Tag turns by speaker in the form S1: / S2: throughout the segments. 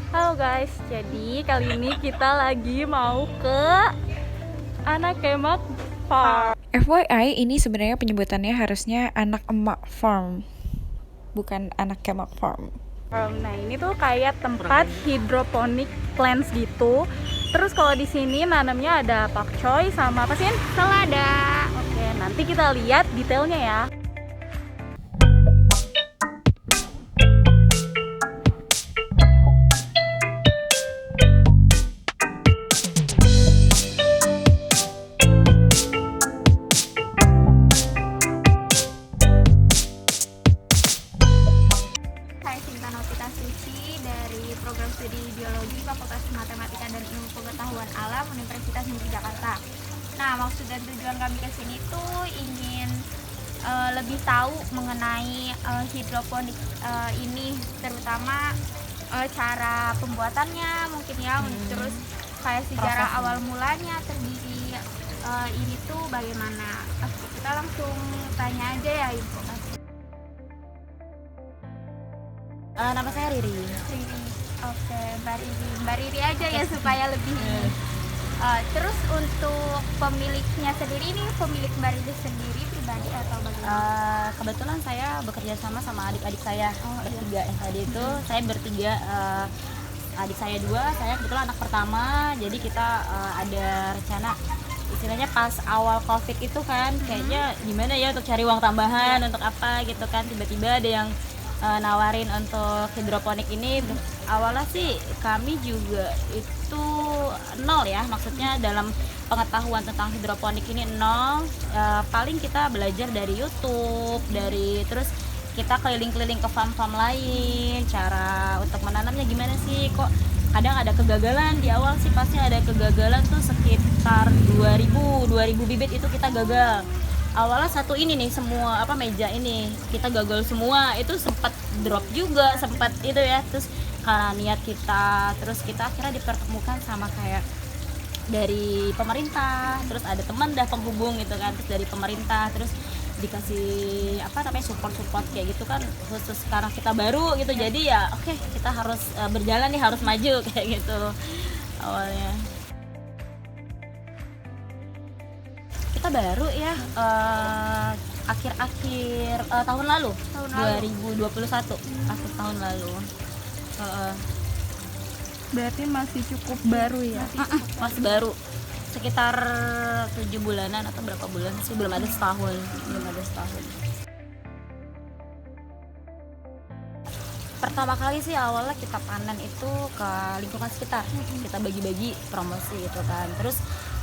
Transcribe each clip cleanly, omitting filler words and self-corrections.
S1: Halo guys, jadi kali ini kita lagi mau ke Anak Emak Farm.
S2: FYI, ini sebenarnya penyebutannya harusnya anak emak farm, bukan anak kemak farm.
S1: Nah ini tuh kayak tempat hidroponik plants gitu. Terus kalau di sini nanamnya ada pakcoy sama apa sih? Selada. Oke, nanti kita lihat detailnya ya.
S3: Saya Sinta Novita Suci dari Program Studi Biologi Fakultas Matematika dan Ilmu Pengetahuan Alam Universitas Negeri Jakarta. Nah, maksud dan tujuan kami ke sini tuh ingin lebih tahu mengenai hidroponik ini, terutama cara pembuatannya mungkin ya, terus kayak sejarah awal mulanya terdiri ini tuh bagaimana. Kita langsung tanya aja ya Ibu.
S4: Nama saya Riri.
S3: Riri. Oke, Mbak Riri aja ya supaya lebih. Terus untuk pemiliknya sendiri ini pemilik Mbak Riri sendiri pribadi atau bagaimana?
S4: Kebetulan saya bekerja sama adik-adik saya bertiga. Yang tadi itu saya bertiga, adik saya dua, saya kebetulan anak pertama. Jadi kita ada rencana, istilahnya pas awal COVID itu kan, kayaknya gimana ya untuk cari uang tambahan untuk apa gitu kan. Tiba-tiba ada yang nawarin untuk hidroponik ini. Awalnya sih kami juga itu nol ya, maksudnya dalam pengetahuan tentang hidroponik ini nol. Paling kita belajar dari YouTube, terus kita keliling-keliling ke farm-farm lain, cara untuk menanamnya gimana sih, kok kadang ada kegagalan di awal sih, pasti ada kegagalan tuh sekitar 2000 bibit itu kita gagal. Awalnya satu ini nih, semua meja ini kita gagal semua, itu sempat drop juga, sempat itu ya. Terus karena niat kita, terus kita akhirnya dipertemukan sama kayak dari pemerintah, terus ada teman dah penghubung gitu kan, terus dari pemerintah, terus dikasih support kayak gitu kan, khusus sekarang kita baru gitu. Jadi ya oke, kita harus berjalan nih, harus maju kayak gitu awalnya. Kita baru ya akhir-akhir tahun lalu 2021, akhir tahun lalu.
S1: Berarti masih cukup baru ya?
S4: Masih baru, sekitar 7 bulanan atau berapa bulan sih, belum ada setahun. Pertama kali sih awalnya kita panen itu ke lingkungan sekitar, kita bagi-bagi promosi gitu kan. Terus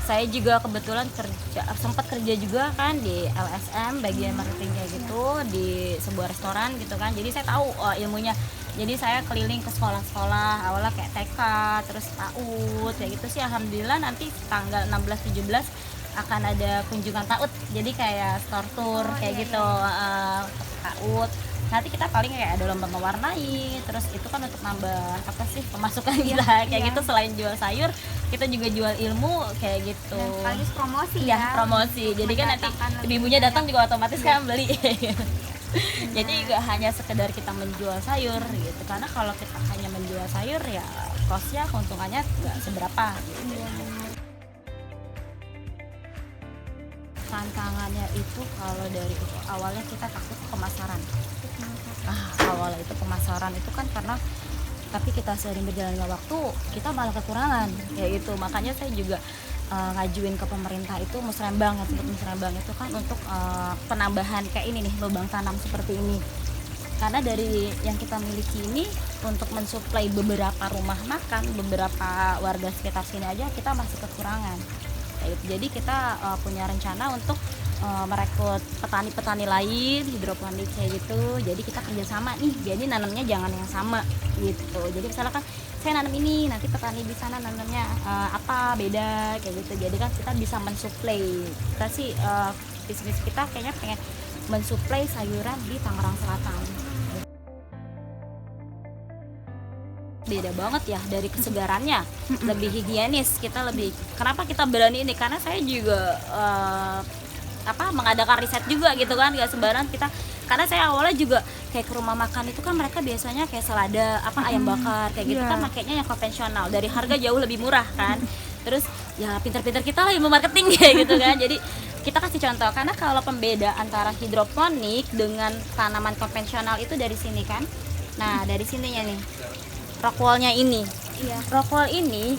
S4: saya juga kebetulan sempat kerja juga kan di LSM bagian marketing kayak gitu, di sebuah restoran gitu kan. Jadi saya tahu ilmunya. Jadi saya keliling ke sekolah-sekolah, awalnya kayak TK, terus PAUD kayak gitu sih. Alhamdulillah nanti tanggal 16-17 akan ada kunjungan PAUD. Jadi kayak store tour kayak gitu, PAUD. Nanti kita paling kayak ada lomba mewarnai, terus itu kan untuk nambah pemasukan kita kayak gitu. Selain jual sayur, kita juga jual ilmu kayak gitu.
S3: Dan sekaligus promosi
S4: ya, promosi. Jadi kan nanti ibu-ibunya datang juga otomatis kan beli. Jadi nggak hanya sekedar kita menjual sayur gitu, karena kalau kita hanya menjual sayur ya costnya, keuntungannya nggak seberapa gitu. Tantangannya itu kalau dari awalnya kita takut pemasaran. Awalnya itu pemasaran itu kan karena, tapi kita sering berjalannya waktu kita malah kekurangan kayak gitu. Makanya saya juga ngajuin ke pemerintah itu musrembang, sebut musrembang itu kan untuk penambahan kayak ini nih, lubang tanam seperti ini. Karena dari yang kita miliki ini untuk mensuplai beberapa rumah makan, beberapa warga sekitar sini aja kita masih kekurangan. Jadi kita punya rencana untuk merekrut petani-petani lain hidroponik kayak gitu. Jadi kita kerjasama nih, jadi nanamnya jangan yang sama gitu. Jadi misalkan saya nanam ini, nanti petani di sana nanamnya apa beda kayak gitu. Jadi kan kita bisa mensuplai. Kita sih bisnis kita kayaknya pengen mensuplai sayuran di Tangerang Selatan. Beda banget ya dari kesegarannya, lebih higienis, kita lebih. Kenapa kita berani ini? Karena saya juga mengadakan riset juga gitu kan, gak sembarang kita Karena saya awalnya juga kayak ke rumah makan itu kan mereka biasanya kayak selada, ayam bakar kayak gitu kan makanya yang konvensional, dari harga jauh lebih murah kan. Terus ya pinter-pinter kita lah ilmu marketing kayak gitu kan. Jadi kita kasih contoh, karena kalau pembeda antara hidroponik dengan tanaman konvensional itu dari sini kan. Nah dari sininya nih, rockwoolnya ini. Rockwool ini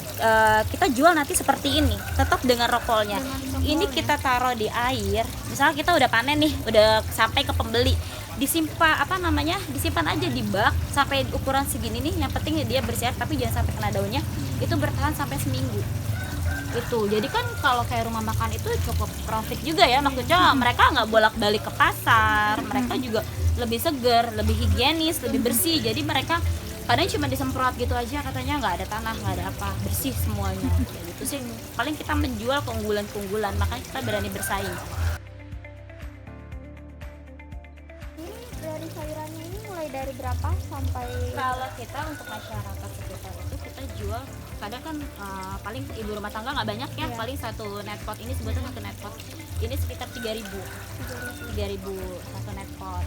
S4: kita jual nanti seperti ini, tetap dengan rockwoolnya. Ini kita taruh di air. Misalnya kita udah panen nih, udah sampai ke pembeli, disimpan disimpan aja di bak sampai ukuran segini nih. Yang penting dia bersih tapi jangan sampai kena daunnya. Itu bertahan sampai seminggu. Itu jadi kan kalau kayak rumah makan itu cukup profit juga ya, maksudnya mereka nggak bolak-balik ke pasar, mereka juga lebih segar, lebih higienis, lebih bersih. Jadi mereka kadang cuma disemprot gitu aja, katanya nggak ada tanah, nggak ada apa, bersih semuanya. Kayak gitu sih paling kita menjual keunggulan-keunggulan, makanya kita berani bersaing.
S3: Ini dari sayurannya ini mulai dari berapa sampai?
S4: Kalau kita untuk masyarakat sekitar itu kita jual kadang kan paling ibu rumah tangga nggak banyak ya, paling satu net pot ini sebetulnya satu net pot ini sekitar 3.000 satu net pot.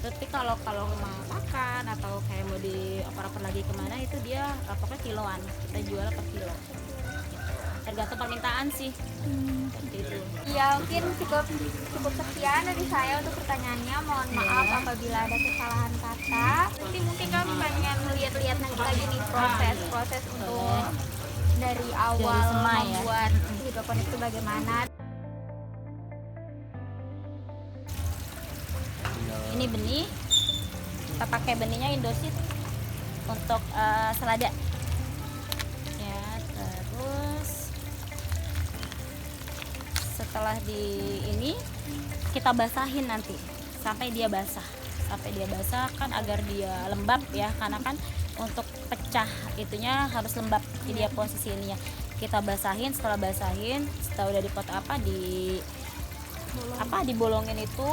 S4: Tapi kalau rumah makan atau kayak mau dioper-oper lagi kemana itu dia pokoknya kiloan, kita jual per kilo. Tergantung permintaan sih. Seperti itu.
S3: Ya mungkin cukup sekian dari saya untuk pertanyaannya. Mohon maaf apabila ada kesalahan kata. Nanti mungkin kami pengen lihat lagi nih proses untuk dari awal membuat hidroponik itu bagaimana.
S4: Ini benih, kita pakai benihnya Indoseed untuk selada. Ya, terus setelah ini kita basahin nanti sampai dia basah kan agar dia lembab ya, karena kan untuk pecah itunya harus lembab. Jadi dia posisi ininya kita basahin, setelah udah dipotong dibolongin itu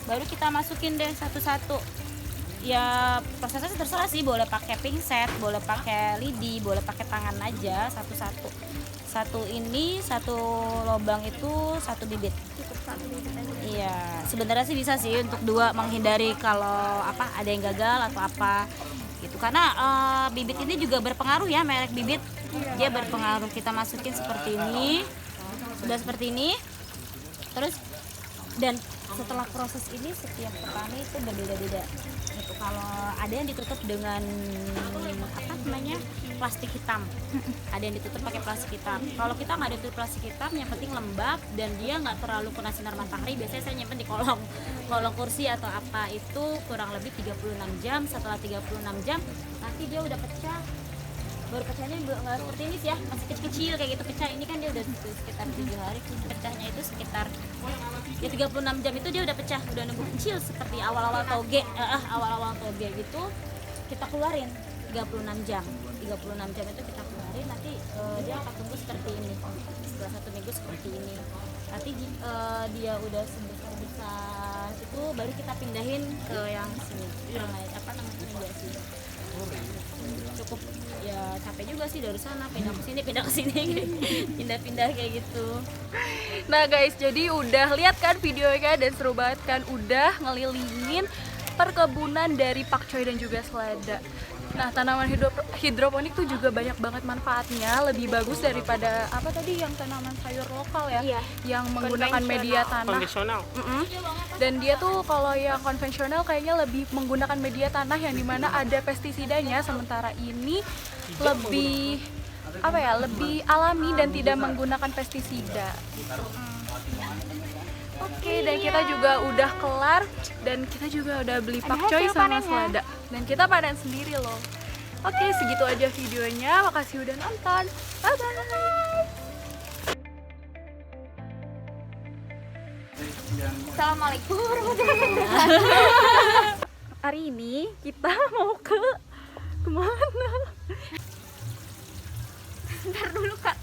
S4: baru kita masukin deh satu-satu. Ya prosesnya terserah sih, boleh pakai pinset, boleh pakai lidi, boleh pakai tangan aja satu-satu. Satu lubang itu satu bibit. Iya, sebenarnya sih bisa sih untuk 2 menghindari kalau ada yang gagal atau apa gitu. Karena bibit ini juga berpengaruh ya, merek bibit. Dia berpengaruh. Kita masukin seperti ini. Sudah seperti ini. Terus dan setelah proses ini setiap petani itu berbeda-beda gitu. Kalau ada yang ditutup dengan plastik hitam, ada yang ditutup pakai plastik hitam. Kalau kita nggak ditutup plastik hitam, yang penting lembab dan dia nggak terlalu kena sinar matahari. Biasanya saya nyimpen di kolong kursi atau apa, itu kurang lebih 36 jam. Setelah 36 jam nanti dia udah pecah. Baru pecahnya nggak seperti ini sih ya, masih kecil-kecil kayak gitu pecah. Ini kan dia udah sekitar 7 hari, pecahnya itu sekitar ya 36 jam itu dia udah pecah, udah nunggu kecil seperti awal-awal toge gitu. Kita keluarin 36 jam itu kita keluarin, nanti dia akan tumbuh seperti ini. Setelah 1 minggu seperti ini, nanti dia udah sebesar itu baru kita pindahin ke yang sini, media sini. Cukup ya capek juga sih dari sana pindah ke sini pindah kayak gitu.
S1: Nah guys, jadi udah lihat kan videonya dan seru banget kan, udah ngelilingin perkebunan dari pakcoy dan juga selada. Nah, tanaman hidroponik tuh juga banyak banget manfaatnya, lebih bagus daripada yang tanaman sayur lokal ya, yang menggunakan media tanah konvensional. Dan dia tuh kalau yang konvensional kayaknya lebih menggunakan media tanah yang dimana ada pestisidanya, sementara ini lebih lebih alami dan tidak menggunakan pestisida gitu. Oke, dan kita juga udah kelar dan kita juga udah beli pakcoy sama selada dan kita panen sendiri loh. Oke, segitu aja videonya. Makasih udah nonton. Bye bye.
S3: Assalamualaikum warahmatullahi wabarakatuh.
S1: Hari ini kita mau kemana?
S3: Ntar dulu Kak,